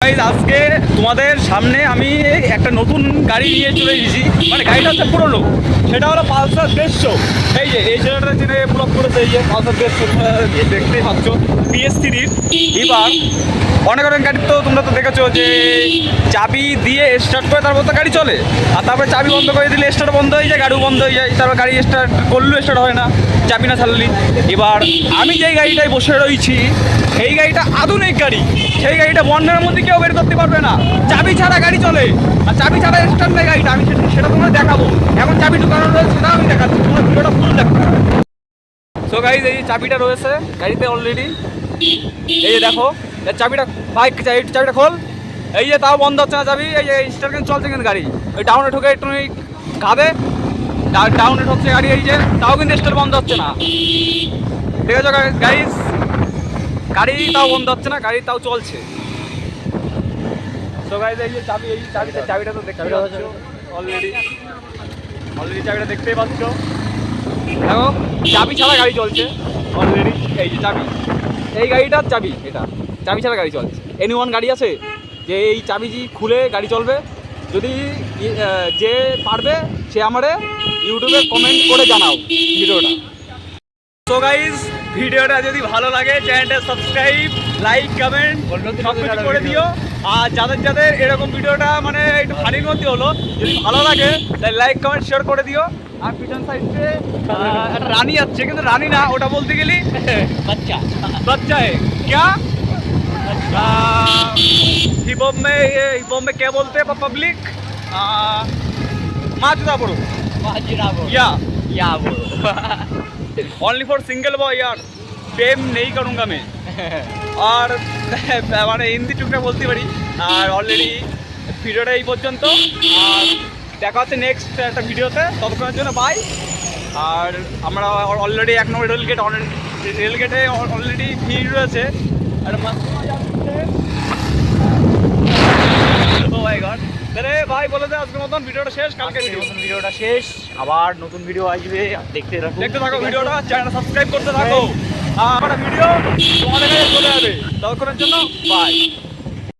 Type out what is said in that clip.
Guys আজকে তোমাদের সামনে আমি একটা নতুন গাড়ি নিয়ে চলে এসেছি। মানে গাড়িটা হচ্ছে পুরোনো, সেটা হলো পালসার 150। এই জায়গাটা যিনি ব্লক করেছে, এই যে পালসার 150 দেখতেই পাচ্ছ PS3-র। এবার অনেক অনেক গাড়ি তো তোমরা তো দেখেছো যে চাবি দিয়ে স্টার্ট করে তারপর তো গাড়ি চলে, আর তারপরে চাবি বন্ধ করে দিলে স্টার্ট বন্ধ হয়ে যায়, গাড়িও বন্ধ হয়ে যায়, তারপর গাড়ি স্টার্ট করলেও স্টার্ট হয় না চাবি না ছাড়লি। এবার আমি যেই গাড়িটায় বসে রয়েছি এই গাড়িটা আধুনিক গাড়ি, সেই গাড়িটা বন্যার মধ্যে কেউ বের করতে পারবে না, চাবি ছাড়া গাড়ি চলে আর চাবি ছাড়া স্টার্ট নেয় গাড়িটা। আমি সেটা তোমরা দেখাবো, এখন চাবি ঢুকানো রয়েছে সেটাও আমি দেখাচ্ছি, তোমরা ভিডিওটা ফুল দেখো। সো গাইজ এই চাবিটা রয়েছে গাড়িতে অলরেডি, এই যে দেখো চাবিটা, বাইক চাবিটা খোল, এই যে তাও বন্ধ হচ্ছে না চাবি, এই যে স্টার্ট কিন্তু চলছে কিন্তু গাড়ি, ওই ডাউনে ঢুকে একটু কাঁদে, ডাউনে ঢুকছে গাড়ি, এই যে তাও কিন্তু স্টার্ট বন্ধ হচ্ছে না। ঠিক আছে গাইজ, গাড়ি তাও বন্ধ হচ্ছে না, গাড়ি তাও চলছে। তো গাইজ এই যে চাবি, এই চাবিটা তো দেখতে পাচ্ছ অলরেডি চাবিটা দেখতেই পাচ্ছ। দেখো চাবি ছাড়া গাড়ি চলছে অলরেডি, এই যে চাবি, এই গাড়িটার চাবি, এটা চাবি ছাড়া গাড়ি চলছে। এনি1 গাড়ি আছে যে এই চাবি খুলে গাড়ি চলবে, যদি যে পারবে সে আমারে ইউটিউবে কমেন্ট করে জানাও ভিডিওটা। সো গাইজ ভিডিওটা যদি ভালো লাগে চ্যানেলটা সাবস্ক্রাইব, লাইক, কমেন্ট সব কিছু করে দিও। আর যাদের এরকম ভিডিওটা মানে একটু ফানির মধ্যে হলো, যদি ভালো লাগে তাহলে লাইক, কমেন্ট, শেয়ার করে দিও। আর পিছন সাইডে একটা রানী আছে, কিন্তু রানী না, ওটা বলতে গেলি বাচ্চা ক্যা हिप हॉप में क्या बोलते हैं पब्लिक, माजरा बोलो, या बोलो ओनली फॉर सिंगल बॉय यार, प्रेम नहीं करूँगा मैं। আর মানে হিন্দি টুকটা বলতে পারি। আর অলরেডি ভিডিওটা এই পর্যন্ত, আর দেখা হচ্ছে নেক্সট একটা ভিডিওতে, ততক্ষণের জন্য বাই। আর আমরা অলরেডি 1 নম্বর রেলগেটে অলরেডি ভিড় রয়েছে, আর ও মাই গড, তাহলে ভাই বলে দে আজকের মতন ভিডিওটা শেষ, কালকে ভিডিওটা শেষ, আবার নতুন ভিডিও আসবে, দেখতে থাকো ভিডিওটা, চ্যানেলটা সাবস্ক্রাইব করতে থাকো। আর আমার ভিডিও তোমাদের কাছে চলে যাবে, ততক্ষণের জন্য বাই।